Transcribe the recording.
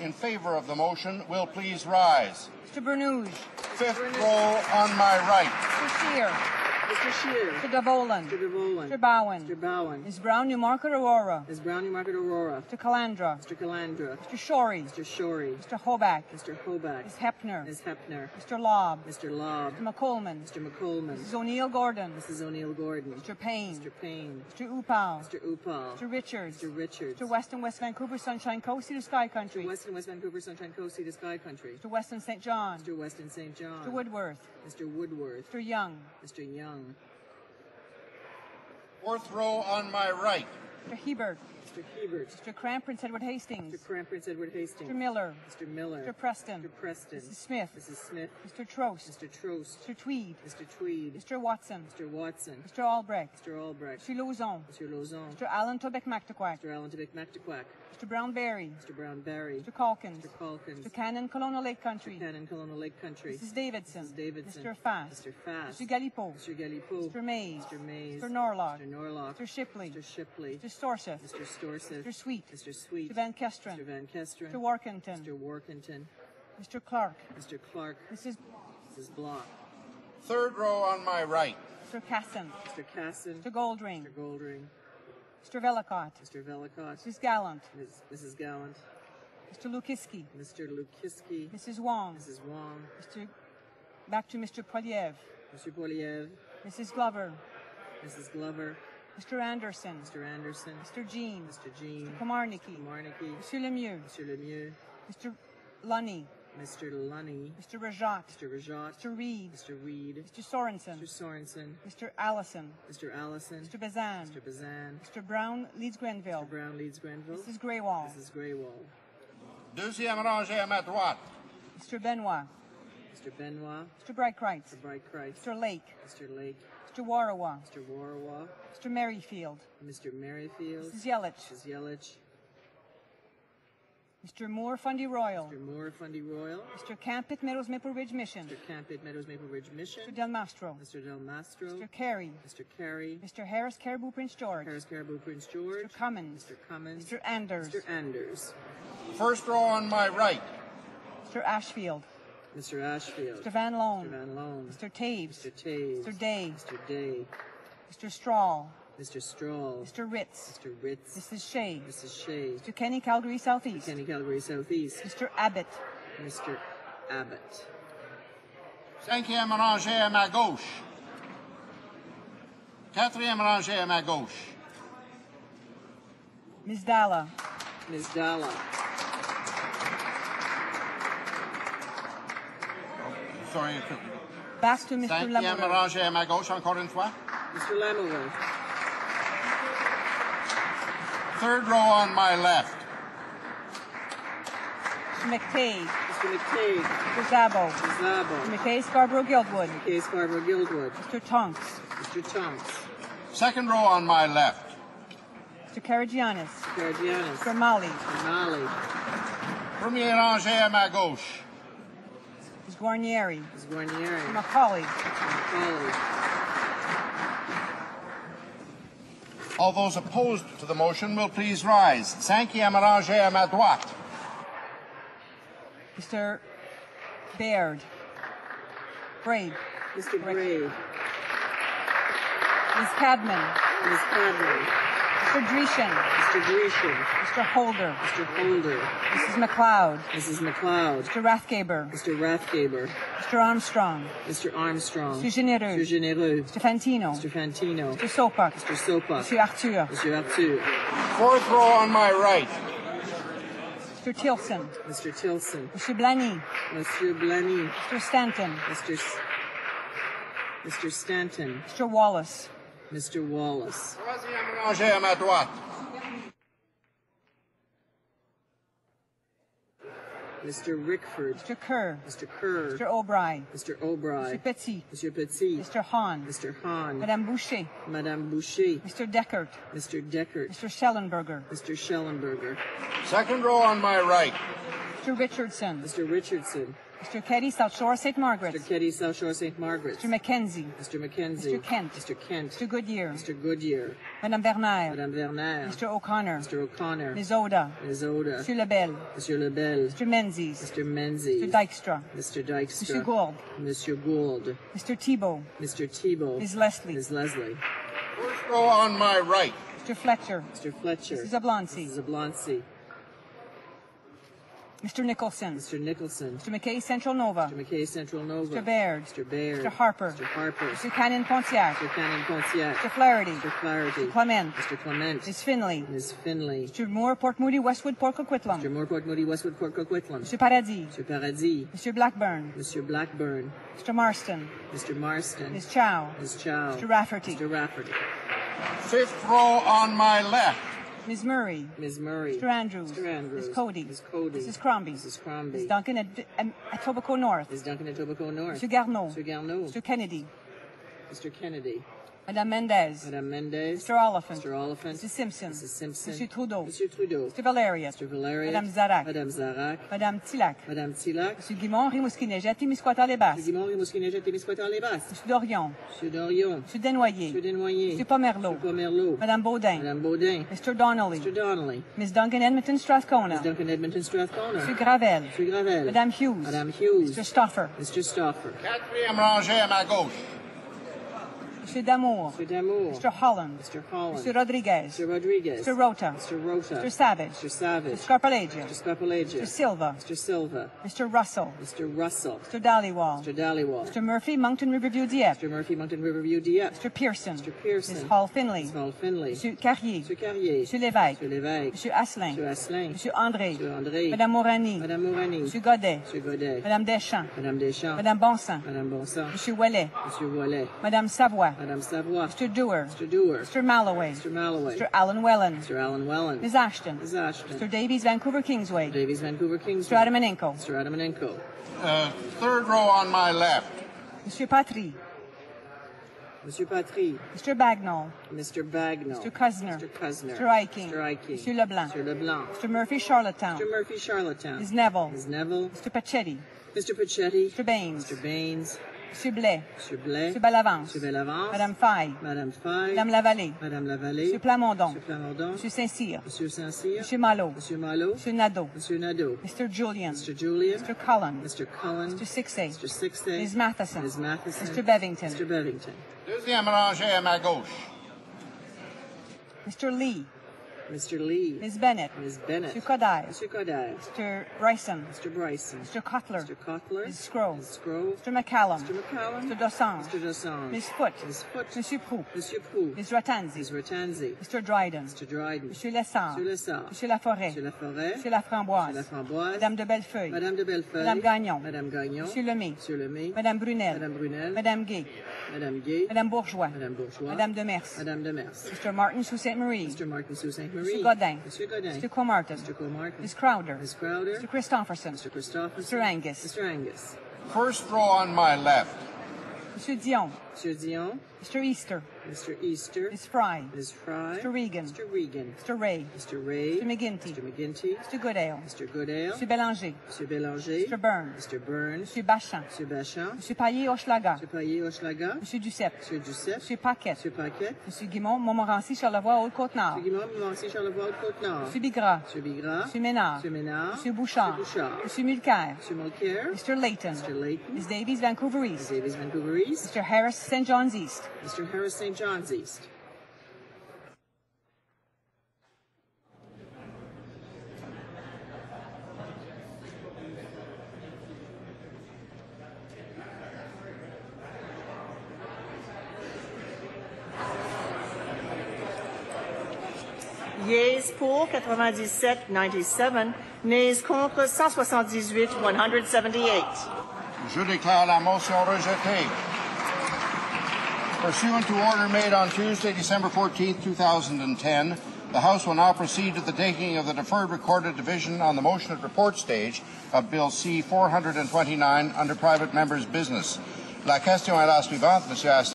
in favor of the motion will please rise. Mr. Bernouge. Fifth row on my right. Mr. Scheer. Mr. Scheer. Mr. Davolan. Mr. Davolan. Mr. Bowen. Mr. Bowen. Ms. Brown Newmarket Aurora. Ms. Brown Newmarket Aurora. Mr. Calandra. Mr. Calandra. Mr. Shorey. Mr. Shorey. Mr. Hoback. Mr. Hoback. Ms. Hepner. Ms. Hepner. Mr. Lobb. Mr. Lobb. Mr. McColman. Mr. McColman. Mrs. O'Neill Gordon. Mrs. O'Neill Gordon. Mr. Payne. Mr. Payne. Mr. Upal. Mr. Upal. Mr. Richards. Mr. Richards. Mr. Weston West Vancouver Sunshine Coast to Sky Country. Mr. Weston West Vancouver Sunshine Coast to Sky Country. Mr. Weston St. John. Mr. Weston St. John. Mr. Woodworth. Mr. Woodworth. Mr. Young. Mr. Young. Fourth row on my right. Mr. Hebert. Mr. Hebert. Mr. Cramp Prince Edward Hastings. Mr. Cramp Prince Edward Hastings. Mr. Miller. Mr. Miller. Mr. Preston. Mr. Preston. Mrs. Smith. Mrs. Smith. Mr. Trost. Mr. Trost. Mr. Tweed. Mr. Tweed. Mr. Watson. Mr. Watson. Mr. Albrecht. Mr. Albrecht. Mr. Lauzon. Mr. Lauzon. Mr. Alan Tobeck McTaquack. Mr. Alan Tibic McTaquack. Mr. Brown Berry. Mr. Brown Barry. Mr. Calkins. Mr. Calkins. Mr. Cannon Colonial Lake Country. Cannon Colonial Lake Country. Mrs. Davidson. Mrs. Davidson. Mr. Fast. Mr. Fast. Mr. Galipo. Mr. Galipo. Mr. Mays. Mr. Mays. Mr. Norlock. Mr. Norlock. Mr. Shipley. Mr. Shipley. Mr. Storseth. Mr. Storseth. Mr. Sweet. Mr. Sweet. Mr. Van Kesteren. Mr. Van Kesteren. Mr. Workington. Mr. Workington. Mr. Clark. Mr. Clark. Mrs. Block. Third row on my right. Mr. Casson. Mr. Casson. Mr. Goldring. Mr. Goldring. Mr. Velicott. Mr. Velicott. Mrs. Gallant. Mrs. Gallant. Mr. Lukiski. Mr. Lukiski. Mrs. Wong. Mrs. Wong. Back to Mr. Poliev. Mr. Poliev. Mrs. Glover. Mrs. Glover. Mr. Anderson. Mr. Anderson. Mr. Jean. Mr. Jean. Mr. Komarnicki. Komarnicki. Monsieur Lemieux. Monsieur Lemieux. Mr. Lunny. Mr. Lunny. Mr. Rajat. Mr. Rajat. Mr. Reed. Mr. Reed. Mr. Sorensen. Mr. Sorensen. Mr. Allison. Mr. Allison. Mr. Bazan. Mr. Bazan. Mr. Brown leads Grenville. Mr. Brown leads Grenville. Mrs. Greywall. Mrs. Greywall. Deuxième rangée à ma droite. Mr. Benoit. Mr. Benoit. Mr. Breitkreitz. Mr. Breitkreitz. Mr. Lake. Mr. Lake. Mr. Warawa. Mr. Warawa. Mr. Merrifield. Mr. Merrifield. Mrs. Yelich. Mrs. Yelich. Mr. Moore Fundy Royal. Mr. Moore Fundy Royal. Mr. Campit Meadows Maple Ridge Mission. Mr. Campit Meadows Maple Ridge Mission. Mr. Del Mastro. Mr. Del Mastro. Mr. Carey. Mr. Carey. Mr. Harris Caribou Prince George. Harris Caribou Prince George. Mr. Cummins. Mr. Cummins. Mr. Anders. Mr. Anders. First row on my right. Mr. Ashfield. Mr. Ashfield. Mr. Van Loan. Mr. Van Loan. Mr. Taves. Mr. Taves. Mr. Day. Mr. Day. Mr. Strahl. Mr. Strahl. Mr. Ritz. Mr. Ritz. Mrs. Shea. Mrs. Shea. Mr. Kenny Calgary Southeast. Kenny Calgary Southeast. Mr. Abbott. Mr. Abbott. Cinquième rangée à ma gauche. Quatrième rangée à ma gauche. Ms. Dalla. Ms. Dalla. Sorry. Back to Mr. Cinquième Lemuel. rangée à ma gauche, encore une fois. Mr. Lemuel. Third row on my left. Mr. McTague. Mr. McCabe. Mr. Zabo. Mr. Zabo. Mr. McKay Scarborough Guildwood. McKay Scarborough Guildwood. Mr. Tonks. Mr. Tonks. Second row on my left. Mr. Karagianis. Karagianis. Mr. Mali. Mali. Première rangée à ma gauche. Ms. Guarnieri. Ms. Guarnieri. Mr. Macaulay. Macaulay. All those opposed to the motion will please rise. Cinquième rangée à ma droite. Mr. Baird. Braid. Mr. Braid. Ms. Cadman. Ms. Cadman. Mr. Dreeshen. Mr. Grecian. Mr. Holder. Mr. Holder. Mrs. McLeod. Mrs. McLeod. Mr. Rathgaber. Mr. Rathgaber. Mr. Armstrong. Mr. Armstrong. Mr. Genereux. Mr. Genereux. Mr. Fantino. Mr. Fantino. Mr. Sopak. Mr. Sopak. Mr. Arthur. Mr. Arthur. Fourth row on my right. Mr. Tilson. Mr. Tilson. Mr. Blaney. Monsieur Blaney. Mr. Stanton. Mr. Stanton. Mr. Wallace. Mr. Wallace. Troisième rangée à ma droite. Mr. Rickford. Mr. Kerr. Mr. Kerr. Mr. O'Brien. Mr. O'Brien. Mr. Petsy. Monsieur Petit. Mr. Hahn. Mr. Hahn. Madame Boucher. Madame Boucher. Mr. Deckert. Mr. Deckert. Mr. Schellenberger. Mr. Schellenberger. Second row on my right. Mr. Richardson. Mr. Richardson. Mr. Keddy, South Shore, St. Margaret. Mr. Keddy, South Shore, St. Margaret. Mr. Mackenzie. Mr. Mackenzie. Mr. Kent. Mr. Kent. Mr. Goodyear. Mr. Goodyear. Madame Bernard. Madame Bernard. Mr. O'Connor. Mr. O'Connor. Ms. Oda. Ms. Oda. Mr. Lebel. Monsieur Lebel. Mr. Menzies. Mr. Menzies. Mr. Dykstra. Mr. Dykstra. Mr. Gould. Monsieur Gould. Mr. Thibault. Mr. Thibault. Ms. Leslie. Ms. Leslie. First row on my right. Mr. Fletcher. Mr. Fletcher. Mrs. Oblonsky. Mrs. Oblonsky. Mr. Nicholson. Mr. Nicholson. Mr. McKay, Central Nova. Mr. McKay, Central Nova. Mr. Baird. Mr. Baird. Mr. Harper. Mr. Harper. Mr. Cannon Pontiac. Mr. Cannon Pontiac. Mr. Flaherty. Mr. Flaherty. Mr. Clement. Mr. Clement. Ms. Finley. Ms. Finley. Mr. Moore, Port Moody, Westwood, Port Coquitlam. Mr. Moorport Moody, Westwood, Port Coquitlam. Mr. Paradis. Mr. Paradis. Mr. Blackburn. Mr. Blackburn. Mr. Marston. Mr. Marston. Ms. Chow. Ms. Chow. Mr. Rafferty. Mr. Rafferty. Fifth row on my left. Ms. Murray. Ms. Murray. Mr. Andrews. Mr. Andrews. Ms. Cody. Ms. Cody. Mrs. Crombie. Mrs. Crombie. Ms. Duncan at Etobicoke North. Ms. Duncan at Etobicoke North. Mr. Garneau. Mr. Garneau. Mr. Kennedy. Mr. Kennedy. Madame Mendez. Madame Mendez. Mr. Oliphant. Mr. Oliphant. Mrs. Simpson. Mrs. Simpson. Mr. Trudeau. Mr. Trudeau. Mr. Valerius. Mr. Valerius. Madame Zarak. Madame Zarak. Madame Tillac. Madame Tillac. Mr. Guimond, Rimouski-Neigette, Témiscouata-les-Basses. Mr. Guimond, Rimouski-Neigette, Témiscouata-les-Basses. Mr. Dorion. Mr. Dorion. Mr. Desnoyers. Mr. Desnoyers. Mr. Pomerleau. Mr. Pomerleau. Madame Baudin. Madame Baudin. Mr. Donnelly. Mr. Donnelly. Ms. Duncan Edmonton Strathcona. Ms. Duncan Edmonton Strathcona. Mr. Gravel. Mr. Gravel. Madame Hughes. Madame Hughes. Mr. Stoffer. Mr. Stoffer. Quatrième rangée à ma gauche. Mr. Damour. Mr. Damour. Mr. Holland. Mr. Holland. Mr. Rodriguez. Mr. Rodriguez. Mr. Rota. Mr. Rota. Mr. Savage. Mr. Savage. Mr. Scarpalagia. Mr. Scarpalagia. Mr. Silva. Mr. Silva. Mr. Russell. Mr. Russell. Mr. Dhaliwal. Mr. Dhaliwal. Mr. Murphy, Moncton Riverview, Dieppe. Mr. Murphy, Moncton Riverview, Dieppe. Mr. Pearson. Mr. Pearson. Ms. Hall Finley. Ms. Hall Finley. Mr. Carrier. Mr. Carrier. Mr. Lévesque. Mr. Lévesque. Mr. Asselin. Mr. Asselin. Mr. André. Mr. André. Madame Morani. Madame Morani. Mr. Godet. Mr. Godet. Madame Deschamps. Madame Deschamps. Madame Bonsan. Madame Bonsan. Mr. Ouellet. Mr. Wallet. Madame Savoie. Madame Savoie. Mr. Dewar. Mr. Dewar. Mr. Malloway. Mr. Malloway. Mr. Alan Wellen. Mr. Alan Wellen. Ms. Ashton. Ms. Ashton. Mr. Davies, Vancouver Kingsway. Davies, Vancouver, Kingston. Mr. Adamanenko. Mr. Adamanenko. Third row on my left. Mr. Patry. Monsieur Patry. Mr. Bagnall. Mr. Bagnall. Mr. Cuzner. Mr. Cuzner. Mr. Iking. Mr. Iking. Mr. Leblanc. Mr. Leblanc. Mr. Murphy, Charlottetown. Mr. Murphy, Charlottetown. Ms. Neville. Ms. Neville. Mr. Pachetti. Mr. Pachetti. Mr. Baines. Mr. Baines. Mr. Blais. Mr. Blais. Mr. Bellavance. Mr. Bellavance. Madame Faye. Madame Faye. Madame Lavallée. Madame Lavallée. Mr. Plamondon. Mr. Plamondon. Mr. Saint-Cyr. Monsieur Saint-Cyr. Mr. Malo. Monsieur Malo. Mr. Nadeau. Monsieur Nadeau. Mr. Julian. Mr. Julian. Mr. Cullen. Mr. Cullen. Mr. Sixay. Mr. Sixday. Ms. Matheson. Ms. Matheson. Mr. Bevington. Mr. Bevington. Deuxième rangée à ma gauche. Mr. Lee. Mr. Lee. Ms. Bennett. Ms. Bennett. Mr. Kodair. Mr. Kodair. Mr. Bryson. Mr. Bryson. Mr. Cutler. Mr. Cutler. Ms. Scrove. Ms. Scrove. Mr. McCallum. Mr. McCallum. Mr. Dossange. Mr. Dossange. Ms. Foote. Ms. Foote. Monsieur Proux. Monsieur Proux. Ms. Ratanzi. Ms. Ratanzi. Mr. Dryden. Mr. Dryden. Monsieur Lessard. Monsieur Lessard. Monsieur Laforêt. Monsieur Laforêt. Monsieur Laframboise. Monsieur Laframboise. Madame de Bellefeuille. Madame de Bellefeuille. Madame Gagnon. Madame Gagnon. Monsieur Lemay. Monsieur Lemay. Madame Brunel. Madame Brunel. Madame Gay. Madame Gay. Madame Bourgeois. Madame Bourgeois. Madame Demers. Madame Demers. Mr. Martin Sault Ste. Marie. Mr. Martin Sault Ste. Marie. Monsieur Godin. Monsieur Godin. Mr. Comartin. Mr. Comartin. Ms. Crowder. Ms. Crowder. Mr. Christopherson. Mr. Christopherson. Mr. Angus. Mr. Angus. First row on my left. Monsieur Dion. Monsieur Dion. Mr. Easter. Mr. Easter. Ms. Fry. Ms. Fry. Mr. Regan. Mr. Regan. Mr. Ray. Mr. Ray. Mr. McGinty. Mr. McGinty. Mr. Goodale. Mr. Goodale. Mr. Bélanger. Mr. Bélanger. Mr. Burns. Mr. Burns. Mr. Bachan. Mr. Bachan. Mr. Paillé-Hochelaga. Mr. Paillé-Hochelaga. Mr. Duceppe. Mr. Duceppe. Mr. Paquette. Mr. Paquette. Mr. Guimont, Montmorency, Charlevoix, Haute-Côte-Nord. Mr. Guimond, Montmorency, Charlevoix, Côte-Nord. Mr. Bigras. Mr. Bigras. Mr. Ménard. Mr. Ménard. Mr. Bouchard. Mr. Bouchard. Mr. Mulcair. Mr. Mulcair. Mr. Layton. Mr. Layton. Ms. Davies, Vancouver Ms. East. Davies, Vancouver East. Mr. Harris, St. John's East. Mr. Harris, St. John's East. Yeas pour 97, 97. Nays contre 178, 178. Je déclare la motion rejetée. Pursuant to order made on Tuesday, December 14, 2010, the House will now proceed to the taking of the deferred recorded division on the motion at report stage of Bill C-429 under private members' business. La question est la suivante, Monsieur